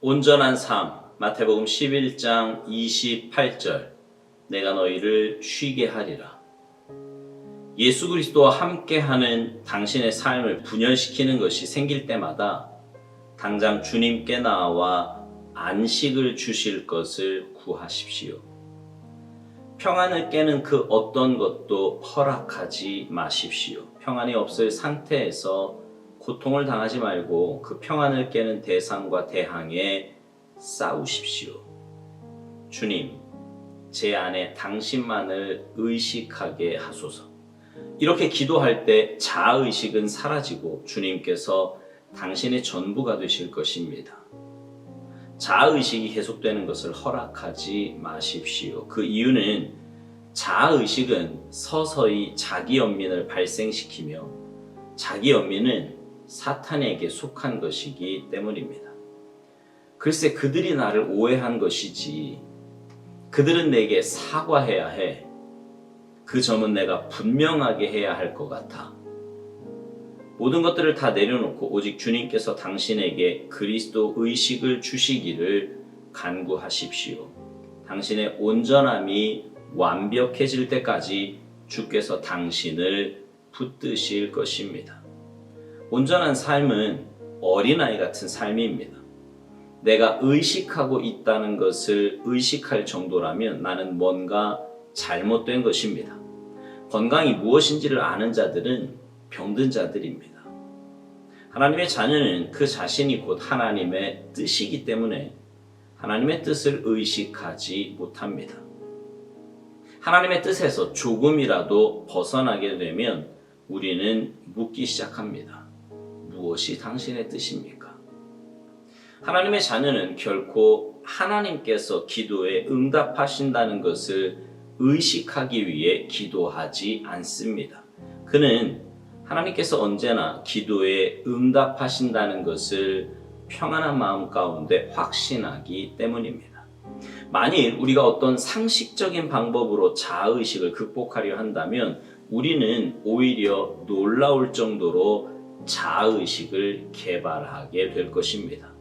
온전한 삶, 마태복음 11장 28절. 내가 너희를 쉬게 하리라. 예수 그리스도와 함께하는 당신의 삶을 분열시키는 것이 생길 때마다 당장 주님께 나와 안식을 주실 것을 구하십시오. 평안을 깨는 그 어떤 것도 허락하지 마십시오. 평안이 없을 상태에서 고통을 당하지 말고 그 평안을 깨는 대상과 대항에 싸우십시오. 주님, 제 안에 당신만을 의식하게 하소서. 이렇게 기도할 때 자아의식은 사라지고 주님께서 당신의 전부가 되실 것입니다. 자아의식이 계속되는 것을 허락하지 마십시오. 그 이유는 자아의식은 서서히 자기 연민을 발생시키며 자기 연민은 사탄에게 속한 것이기 때문입니다. 글쎄, 그들이 나를 오해한 것이지 그들은 내게 사과해야 해. 그 점은 내가 분명하게 해야 할 것 같아. 모든 것들을 다 내려놓고 오직 주님께서 당신에게 그리스도 의식을 주시기를 간구하십시오. 당신의 온전함이 완벽해질 때까지 주께서 당신을 붙드실 것입니다. 온전한 삶은 어린아이 같은 삶입니다. 내가 의식하고 있다는 것을 의식할 정도라면 나는 뭔가 잘못된 것입니다. 건강이 무엇인지를 아는 자들은 병든 자들입니다. 하나님의 자녀는 그 자신이 곧 하나님의 뜻이기 때문에 하나님의 뜻을 의식하지 못합니다. 하나님의 뜻에서 조금이라도 벗어나게 되면 우리는 묻기 시작합니다. 무엇이 당신의 뜻입니까? 하나님의 자녀는 결코 하나님께서 기도에 응답하신다는 것을 의식하기 위해 기도하지 않습니다. 그는 하나님께서 언제나 기도에 응답하신다는 것을 평안한 마음 가운데 확신하기 때문입니다. 만일 우리가 어떤 상식적인 방법으로 자아의식을 극복하려 한다면 우리는 오히려 놀라울 정도로 자아의식을 개발하게 될 것입니다.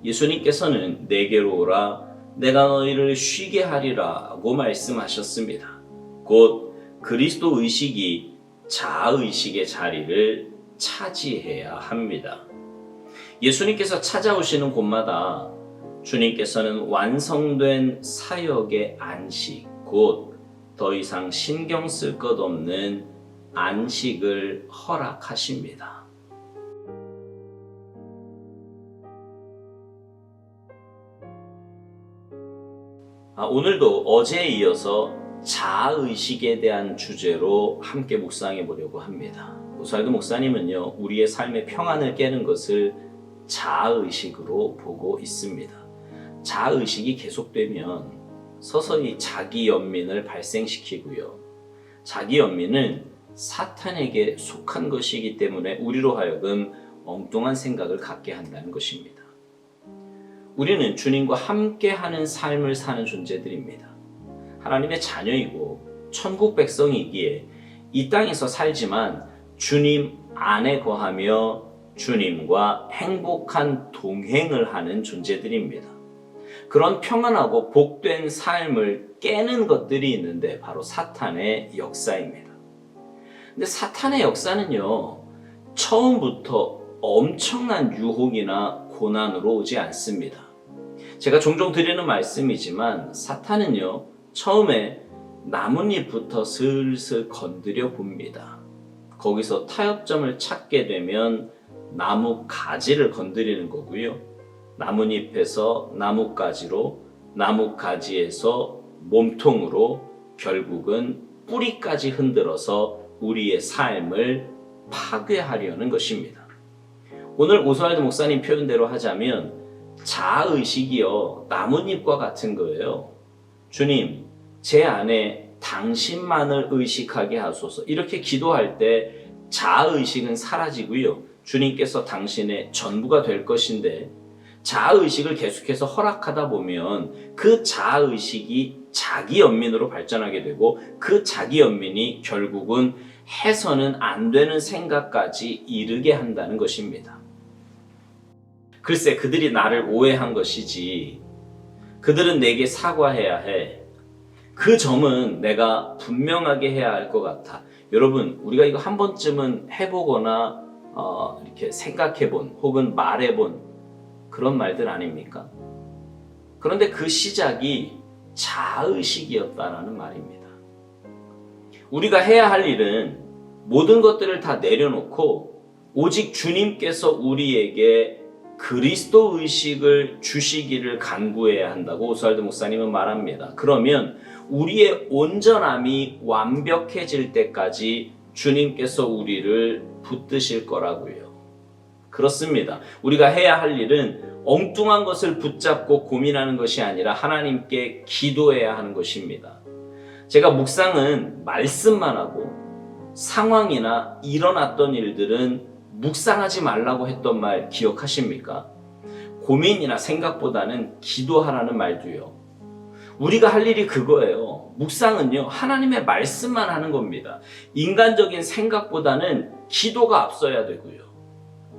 예수님께서는 내게로 오라 내가 너희를 쉬게 하리라고 말씀하셨습니다. 곧 그리스도 의식이 자아의식의 자리를 차지해야 합니다. 예수님께서 찾아오시는 곳마다 주님께서는 완성된 사역의 안식, 곧 더 이상 신경 쓸 것 없는 안식을 허락하십니다. 오늘도 어제에 이어서 자아의식에 대한 주제로 함께 묵상해 보려고 합니다. 오스왈드 목사님은요, 우리의 삶의 평안을 깨는 것을 자아의식으로 보고 있습니다. 자아의식이 계속되면 서서히 자기 연민을 발생시키고요. 자기 연민은 사탄에게 속한 것이기 때문에 우리로 하여금 엉뚱한 생각을 갖게 한다는 것입니다. 우리는 주님과 함께하는 삶을 사는 존재들입니다. 하나님의 자녀이고 천국 백성이기에 이 땅에서 살지만 주님 안에 거하며 주님과 행복한 동행을 하는 존재들입니다. 그런 평안하고 복된 삶을 깨는 것들이 있는데 바로 사탄의 역사입니다. 근데 사탄의 역사는요, 처음부터 엄청난 유혹이나 고난으로 오지 않습니다. 제가 종종 드리는 말씀이지만 사탄은요, 처음에 나뭇잎부터 슬슬 건드려 봅니다. 거기서 타협점을 찾게 되면 나무 가지를 건드리는 거고요. 나뭇잎에서 나뭇가지로, 나뭇가지에서 몸통으로 결국은 뿌리까지 흔들어서 우리의 삶을 파괴하려는 것입니다. 오늘 오스왈드 목사님 표현대로 하자면 자아의식이요, 나뭇잎과 같은 거예요. 주님, 제 안에 당신만을 의식하게 하소서. 이렇게 기도할 때 자아의식은 사라지고요. 주님께서 당신의 전부가 될 것인데 자아의식을 계속해서 허락하다 보면 그 자아의식이 자기 연민으로 발전하게 되고 그 자기 연민이 결국은 해서는 안 되는 생각까지 이르게 한다는 것입니다. 글쎄 그들이 나를 오해한 것이지 그들은 내게 사과해야 해. 그 점은 내가 분명하게 해야 할 것 같아. 여러분 우리가 이거 한 번쯤은 해보거나 이렇게 생각해본 혹은 말해본 그런 말들 아닙니까? 그런데 그 시작이 자의식이었다라는 말입니다. 우리가 해야 할 일은 모든 것들을 다 내려놓고 오직 주님께서 우리에게 그리스도 의식을 주시기를 간구해야 한다고 오스왈드 목사님은 말합니다. 그러면 우리의 온전함이 완벽해질 때까지 주님께서 우리를 붙드실 거라고요. 그렇습니다. 우리가 해야 할 일은 엉뚱한 것을 붙잡고 고민하는 것이 아니라 하나님께 기도해야 하는 것입니다. 제가 묵상은 말씀만 하고 상황이나 일어났던 일들은 묵상하지 말라고 했던 말 기억하십니까? 고민이나 생각보다는 기도하라는 말도요. 우리가 할 일이 그거예요. 묵상은요, 하나님의 말씀만 하는 겁니다. 인간적인 생각보다는 기도가 앞서야 되고요.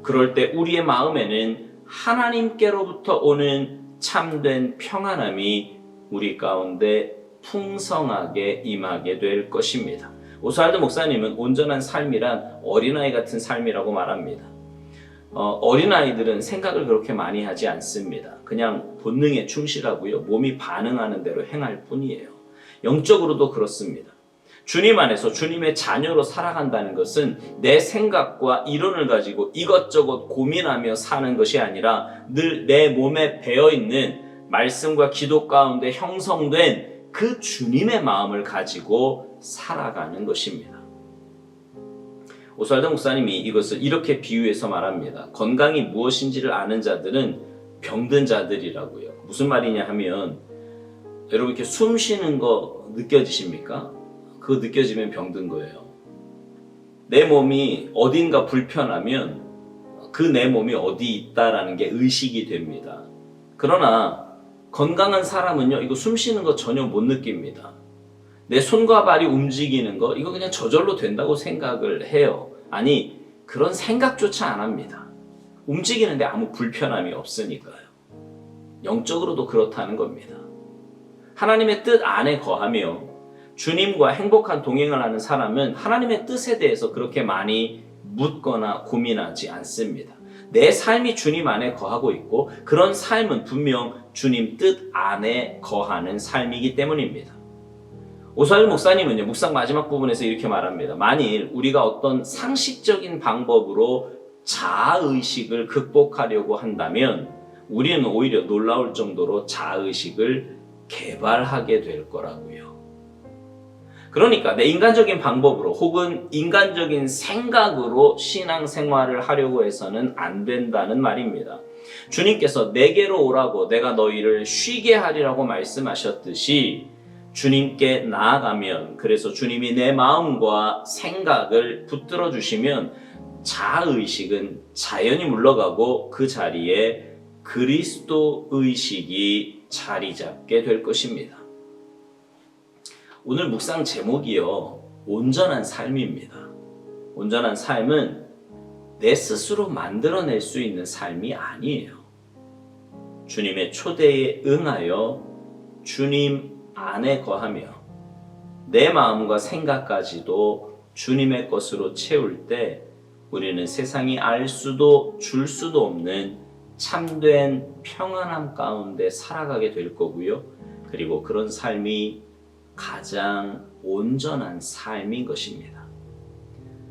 그럴 때 우리의 마음에는 하나님께로부터 오는 참된 평안함이 우리 가운데 풍성하게 임하게 될 것입니다. 오스왈드 목사님은 온전한 삶이란 어린아이 같은 삶이라고 말합니다. 어린아이들은 생각을 그렇게 많이 하지 않습니다. 그냥 본능에 충실하고요. 몸이 반응하는 대로 행할 뿐이에요. 영적으로도 그렇습니다. 주님 안에서 주님의 자녀로 살아간다는 것은 내 생각과 이론을 가지고 이것저것 고민하며 사는 것이 아니라 늘 내 몸에 배어있는 말씀과 기도 가운데 형성된 그 주님의 마음을 가지고 살아가는 것입니다. 오스왈드 목사님이 이것을 이렇게 비유해서 말합니다. 건강이 무엇인지를 아는 자들은 병든 자들이라고요. 무슨 말이냐 하면 여러분 이렇게 숨 쉬는 거 느껴지십니까? 그거 느껴지면 병든 거예요. 내 몸이 어딘가 불편하면 그 내 몸이 어디 있다라는 게 의식이 됩니다. 그러나 건강한 사람은요, 이거 숨 쉬는 거 전혀 못 느낍니다. 내 손과 발이 움직이는 거, 이거 그냥 저절로 된다고 생각을 해요. 아니, 그런 생각조차 안 합니다. 움직이는데 아무 불편함이 없으니까요. 영적으로도 그렇다는 겁니다. 하나님의 뜻 안에 거하며 주님과 행복한 동행을 하는 사람은 하나님의 뜻에 대해서 그렇게 많이 묻거나 고민하지 않습니다. 내 삶이 주님 안에 거하고 있고 그런 삶은 분명 주님 뜻 안에 거하는 삶이기 때문입니다. 오스왈드 목사님은요, 묵상 마지막 부분에서 이렇게 말합니다. 만일 우리가 어떤 상식적인 방법으로 자아의식을 극복하려고 한다면 우리는 오히려 놀라울 정도로 자아의식을 개발하게 될 거라고요. 그러니까 내 인간적인 방법으로 혹은 인간적인 생각으로 신앙생활을 하려고 해서는 안 된다는 말입니다. 주님께서 내게로 오라고 내가 너희를 쉬게 하리라고 말씀하셨듯이 주님께 나아가면, 그래서 주님이 내 마음과 생각을 붙들어 주시면 자아의식은 자연히 물러가고 그 자리에 그리스도 의식이 자리 잡게 될 것입니다. 오늘 묵상 제목이요, 온전한 삶입니다. 온전한 삶은 내 스스로 만들어낼 수 있는 삶이 아니에요. 주님의 초대에 응하여 주님 안에 거하며 내 마음과 생각까지도 주님의 것으로 채울 때 우리는 세상이 알 수도 줄 수도 없는 참된 평안함 가운데 살아가게 될 거고요. 그리고 그런 삶이 가장 온전한 삶인 것입니다.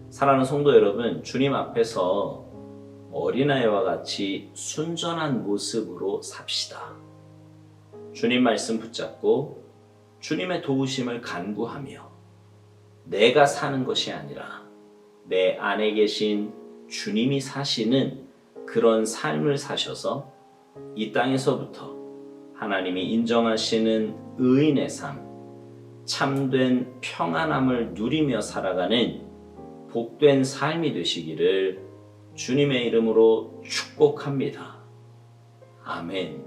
사랑하는 성도 여러분, 주님 앞에서 어린아이와 같이 순전한 모습으로 삽시다. 주님 말씀 붙잡고 주님의 도우심을 간구하며 내가 사는 것이 아니라 내 안에 계신 주님이 사시는 그런 삶을 사셔서 이 땅에서부터 하나님이 인정하시는 의인의 삶, 참된 평안함을 누리며 살아가는 복된 삶이 되시기를 주님의 이름으로 축복합니다. 아멘.